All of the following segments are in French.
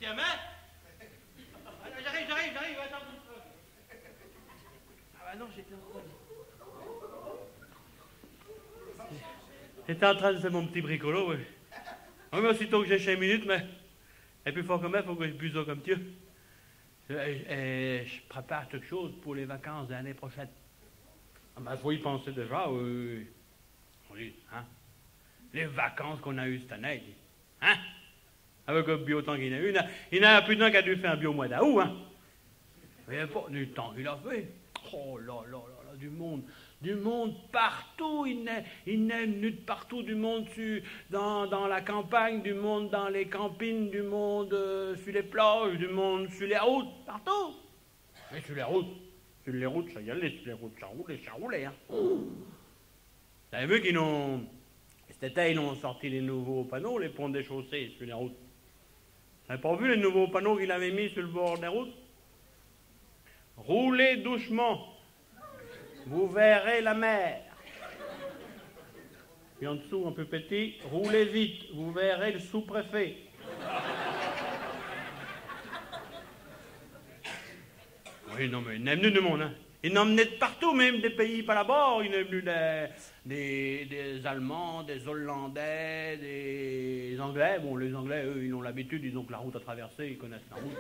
Tiens, j'arrive, attends. Ah bah non, j'étais en train de faire mon petit bricolo, oui. Oui, mais aussitôt que j'ai 5 minutes, mais... Et plus fort que moi, il faut que je buse comme Dieu. Je prépare quelque chose pour les vacances de l'année prochaine. Ah ben, faut y penser déjà, oui. Oui, hein. Les vacances qu'on a eues cette année, hein. Avec le bio temps qu'il y en a eu, il y en a plus d'un qui a dû faire un bio au mois d'août, hein. Mais pas du temps qu'il a fait. Oh là là là là, du monde partout, il n'est nulle partout, du monde dans la campagne, du monde dans les campines, du monde sur les plages, du monde sur les routes, partout. Et sur les routes, ça y allait, sur les routes, ça roulait, hein. Vous avez vu cet été, ils ont sorti les nouveaux panneaux, les ponts des chaussées sur les routes. Vous n'avez pas vu les nouveaux panneaux qu'il avait mis sur le bord des routes? Roulez doucement, vous verrez la mer. Puis en dessous, un peu petit, roulez vite, vous verrez le sous-préfet. Oui, non, mais il est venu du monde, hein. Il en emmenait de partout, même des pays pas là-bas. Il est venu des Allemands, des Hollandais, des Anglais. Bon, les Anglais, eux, ils ont l'habitude, ils ont que la route à traverser, ils connaissent la route.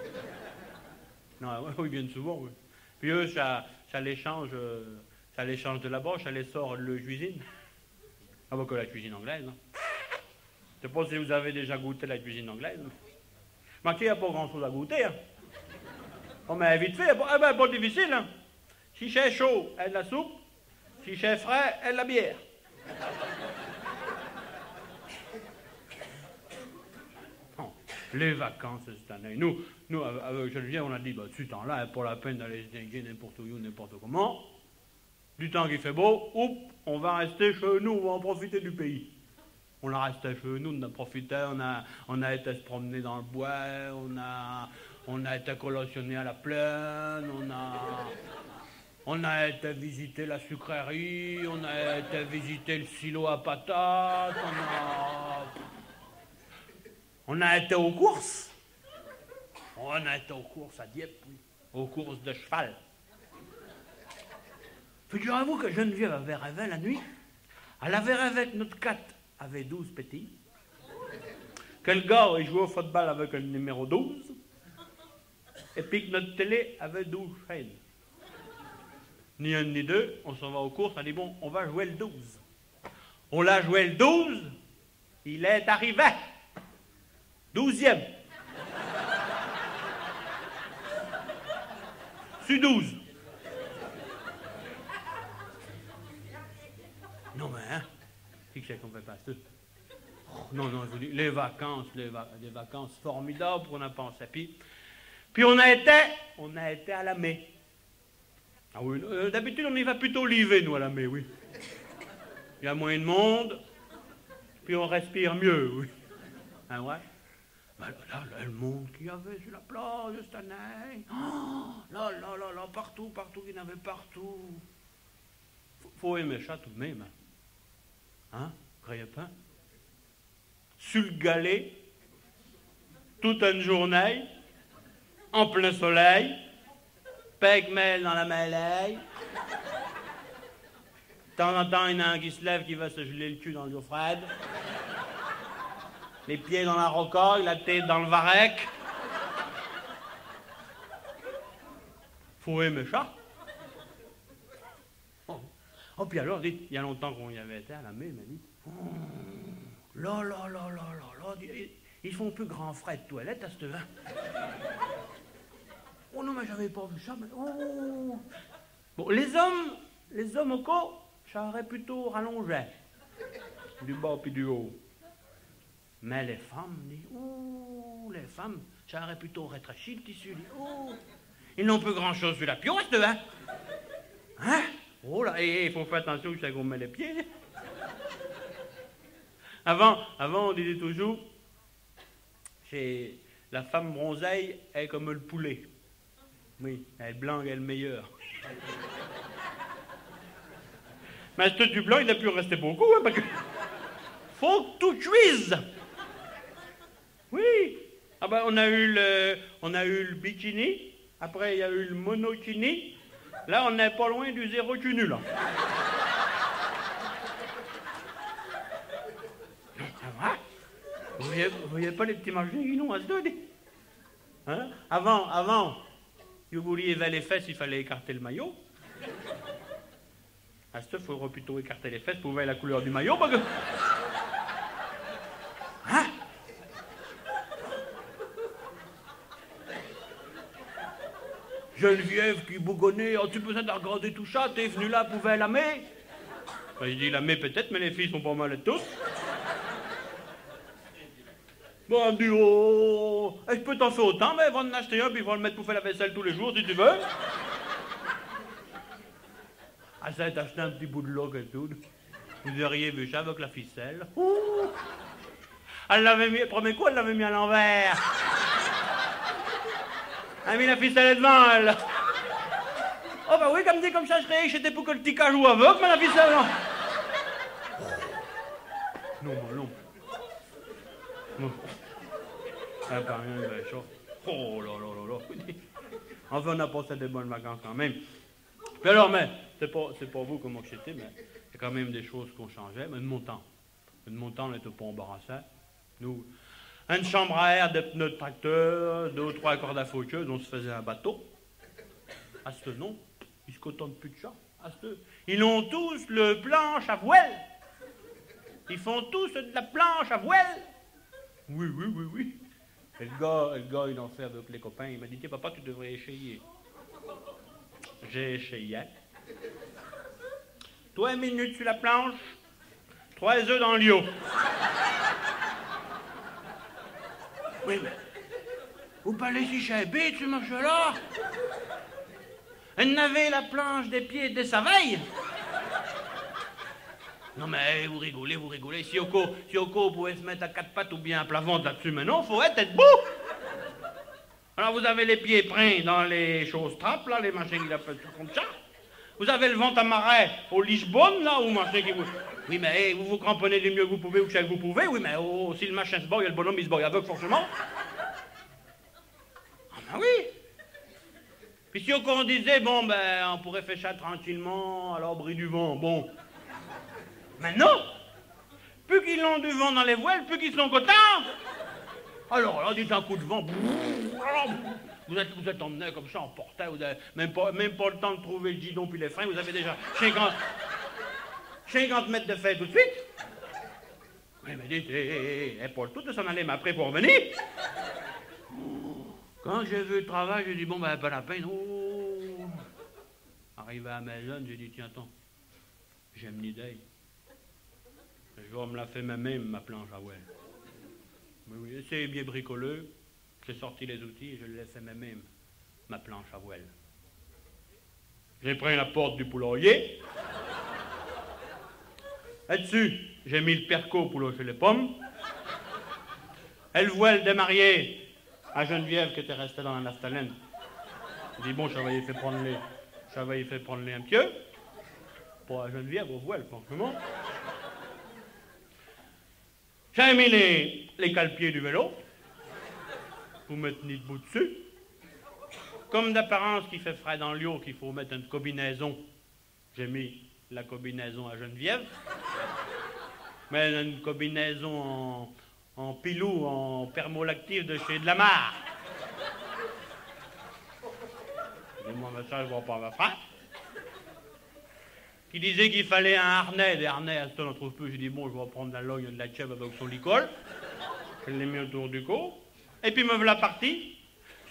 Non, ils viennent souvent, oui. Puis eux, ça les change de là-bas, ça les sort de leur cuisine. Ah, bah, que la cuisine anglaise, hein. Je ne sais pas si vous avez déjà goûté la cuisine anglaise. Mais il n'y a pas grand-chose à goûter, hein. Oh, mais vite fait, pas difficile, hein. Si c'est chaud, elle la soupe. Si c'est frais, elle la bière. Bon, les vacances cette année. Nous, avec Geneviève, on a dit, ce temps-là, pas la peine d'aller se déguiser n'importe où, n'importe comment. Du temps qu'il fait beau, on va rester chez nous, on va en profiter du pays. On a resté chez nous, on a profité, on a été se promener dans le bois, on a été collationner à la plaine, on a été visiter la sucrerie, on a été visiter le silo à patates, on a été aux courses. On a été aux courses à Dieppe, oui, aux courses de cheval. Figurez-vous que Geneviève avait rêvé la nuit. Elle avait rêvé que notre cat avait 12 petits, que le gars il jouait au football avec le numéro 12, et puis que notre télé avait 12 chaînes. Ni un ni deux, on s'en va aux courses, on dit bon, on va jouer le 12. On l'a joué le 12, il est arrivé. 12e. Sur 12. Non mais hein, qui c'est qu'on fait passer? Oh, non, je vous dis, les vacances formidables qu'on a pensé. Puis on a été à la mai. Ah oui, d'habitude on y va plutôt l'hiver, nous, à la mai, oui. Il y a moins de monde, puis on respire mieux, oui. Hein, ouais? Ben là, le monde qu'il y avait sur la plage cette année. Oh, là, partout, il y en avait partout. Faut aimer ça tout de même. Hein? Croyez pas? Sur le galet, toute une journée, en plein soleil, pêle-mêle dans la mêlée. De temps en temps, il y en a un qui se lève qui va se geler le cul dans l'eau froide. Les pieds dans la rocaille, la tête dans le varech. Faut aimer ça. Oh, puis alors, dites, il y a longtemps qu'on y avait été à la mai, il m'a dit, là, ils font plus grand frais de toilette à ce vin. Oh non, mais j'avais pas vu ça, mais oh. Bon, les hommes au corps, ça aurait plutôt rallongé. Du bas puis du haut. Mais les femmes, ça aurait plutôt rétréchi le tissu. Oh. Ils n'ont plus grand-chose sur la pion, à ce vin. Hein? Oh là, il faut faire attention que ça qu'on met les pieds. Avant, on disait toujours, la femme bronzée est comme le poulet. Oui, elle est blanc, elle est meilleure. Mais ce du blanc, il n'a plus resté beaucoup, hein, parce que faut que tout cuise. Oui. Ah ben, on a eu le bikini, après il y a eu le monokini, là on n'est pas loin du zéro cunu, là. Non, ça va? Vous voyez pas les petits marchés qui n'ont à se donner? Hein? Avant, si vous vouliez vers les fesses, il fallait écarter le maillot. À ce, il faudra plutôt écarter les fesses pour voir la couleur du maillot, parce que... Hein? Geneviève qui bougonnait, as-tu besoin de regarder tout ça? T'es venu là pour voir la mer? Ben, je dis la mer peut-être, mais les filles sont pas mal à tous. Bon, elle me dit, oh, je peux t'en faire autant, mais ils vont en acheter un, puis ils vont le mettre pour faire la vaisselle tous les jours, si tu veux. Ah, ça, t'as acheté un petit bout de log et tout. Vous auriez vu ça avec la ficelle. Ouh. Elle l'avait mis, premier coup, elle l'avait mis à l'envers. Elle a mis la ficelle devant, elle. Oh, bah oui, comme dit, comme ça, je croyais que j'étais pour que le petit cas joue avec, mais la ficelle, non. Non. Non. Ah, pas rien de chaud. Oh là là là là. Enfin, on a passé des bonnes vacances quand même. Mais alors, mais, c'est pas vous comment que c'était, mais il y a quand même des choses qu'on changeait. Mais de mon temps, on n'était pas embarrassés. Nous, une chambre à air, des pneus de tracteur, 2 ou 3 cordes à faucheuse, on se faisait un bateau. À ce non, ils se contentent plus de ça. À ce, ils ont tous le planche à voile. Ils font tous de la planche à voile. Oui. Et le gars, il en fait avec les copains. Il m'a dit, tiens, papa, tu devrais essayer. J'ai essayé. 3 minutes sur la planche, 3 œufs dans l'eau. Oui, mais vous parlez si chabé, tu marches là? Elle n'avait la planche des pieds de sa veille. Non mais vous rigolez. Si Yoko pouvait se mettre à 4 pattes ou bien à plat ventre là-dessus, mais non, faut être debout. Alors vous avez les pieds pris dans les choses trappes, là, les machins qui l'appellent tout comme ça. Vous avez le ventre amarré au Lisbonne, là, ou machin qui vous... Oui, mais vous vous cramponnez du mieux que vous pouvez ou que vous pouvez, oui, mais si le machin se boille, le bonhomme il se boille avec, forcément. Ah ben oui. Puis si on disait, bon, ben, on pourrait faire ça tranquillement, à l'abri du vent, bon... Mais non! Plus qu'ils ont du vent dans les voiles, plus qu'ils sont contents! Alors là, dites un coup de vent, vous êtes emmené comme ça en portail, vous avez même pas le temps de trouver le guidon puis les freins, vous avez déjà 50 mètres de fait tout de suite. Oui, mais dites, pas le tout de s'en aller m'après pour revenir. Quand j'ai vu le travail, j'ai dit, bon, ben, pas la peine. Oh. Arrivé à la maison, j'ai dit, tiens, attends, j'ai une idée. Je vais me la faire moi-même, ma planche à voile. Oui, c'est bien bricoleux. J'ai sorti les outils et je l'ai fait moi-même, ma planche à voile. J'ai pris la porte du poulailler. Là-dessus, j'ai mis le perco pour loger les pommes. Et le voile démarrié à Geneviève qui était restée dans la naftalène. J'ai dit, bon, j'avais fait prendre les un pieu. Pour à Geneviève, au voile, franchement. J'ai mis les cale-pieds du vélo pour me tenir debout dessus. Comme d'apparence qu'il fait frais dans l'eau, qu'il faut mettre une combinaison, j'ai mis la combinaison à Geneviève. Mais une combinaison en pilou, en permolactif de chez Dlamar. Dis-moi, mais ça, je vois pas ma frappe. Qui disait qu'il fallait un harnais. Des harnais, à ce temps, on en trouve peu. J'ai dit, bon, je vais prendre la logne de la chèvre avec son licol. Je l'ai mis autour du cou. Et puis me voilà parti,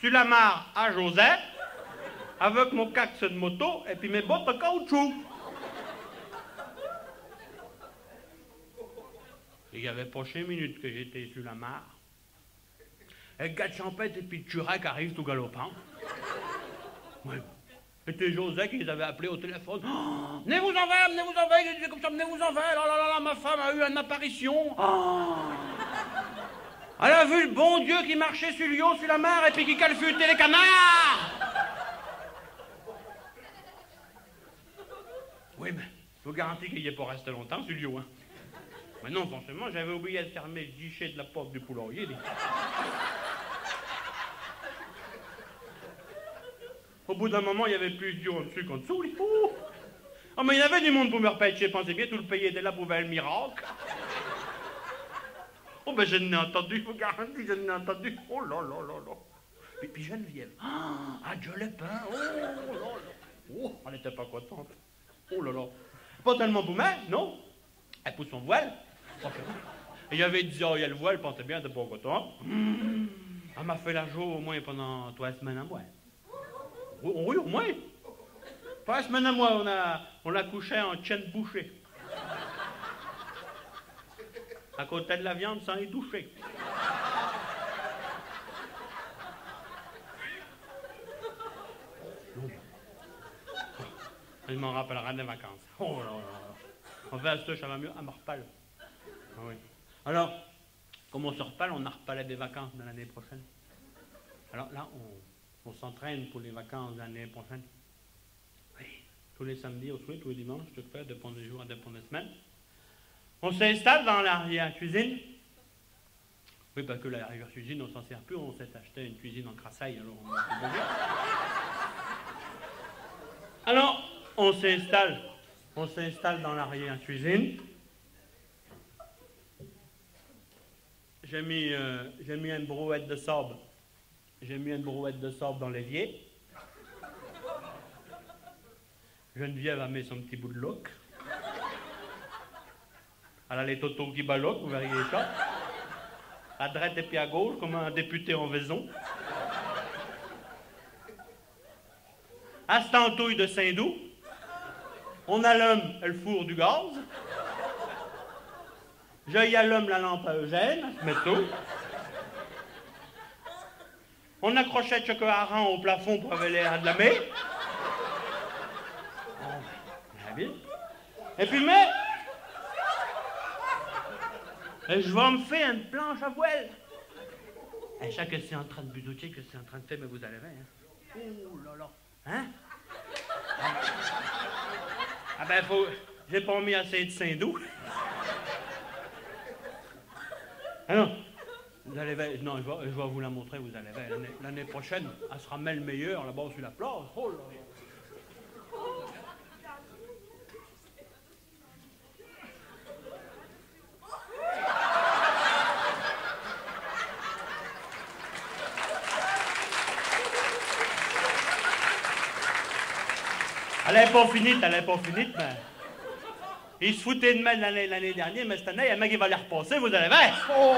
sur la mare à Joseph, avec mon caxe de moto et puis mes bottes en caoutchouc. Il n'y avait pas 5 minutes que j'étais sur la mare. Et le gars de Champêtre et puis Turac arrivent tout galopant. Ouais. C'était José qui les avait appelés au téléphone. Oh, venez-vous-en, il disait comme ça, venez-vous-en, là, ma femme a eu une apparition. Oh. Elle a vu le bon Dieu qui marchait sur Lyon, sur la mare, et puis qui calfutait les canards. Oui, mais je vous garantis qu'il n'y est pas resté longtemps sur Lyon. Hein. Mais non, forcément, j'avais oublié de fermer le guichet de la porte du poulailler. Au bout d'un moment, il y avait plus d'yeux en dessus qu'en dessous. Oh. Ah, mais il y avait du monde pour me repêcher, pensez bien, tout le pays était là pour faire le miracle. Oh, ben je n'ai entendu, vous garantis, je n'ai entendu. Oh là là là là. Et puis Geneviève, je l'ai peint, oh là là. Oh, elle n'était pas contente. Oh là là. Pas tellement pour moi, non. Elle pousse son voile. Et il avait dit, oh, il y a le voile, pensez bien, elle n'était pas contente. Elle m'a fait la joie au moins pendant 3 semaines à moi. Oui, au moins. 3 semaines à moi, on a couché en chaîne bouchée. À côté de la viande sans y toucher. Il m'en rappellera des vacances. Oh là là. En fait, ça va mieux, elle me repale. Ah oui. Alors, comme on se repale, on a repalé des vacances de l'année prochaine. Alors là, on s'entraîne pour les vacances de l'année prochaine. Oui. Tous les samedis au soir, tous les dimanches, je fais de des jours à des semaines. On s'installe dans l'arrière-cuisine. Oui, parce que l'arrière-cuisine, on s'en sert plus, on s'est acheté une cuisine en crassaille, alors on va se bouger. Alors, on s'installe dans l'arrière-cuisine. J'ai mis une brouette de sable. J'ai mis une brouette de sable dans l'évier. Geneviève a mis son petit bout de look. Elle a les totos qui baloquent, vous verriez ça. À droite et puis à gauche, comme un député en vaison. À cette entouille de Saint-Doux, on allume le four du gaz. Je y allume la lampe à Eugène, je mets tout. On accrochait le chocolat hareng au plafond pour avoir l'air de la mer. Et puis, et je vais me faire une planche à voile. Et chaque que c'est en train de budoter, que c'est en train de faire, mais vous allez voir. Hein? Oh là là. Hein? Ah ben, j'ai pas mis assez de Saint-Doux. Ah non. Vous allez voir. Non, je vais vous la montrer, vous allez voir. L'année prochaine, elle sera même meilleure là-bas sur la plage. Oh là là. Elle n'est pas finie, mais... Il se foutait de moi l'année dernière, mais cette année, il y a un mec qui va les repasser, vous allez voir. Oh!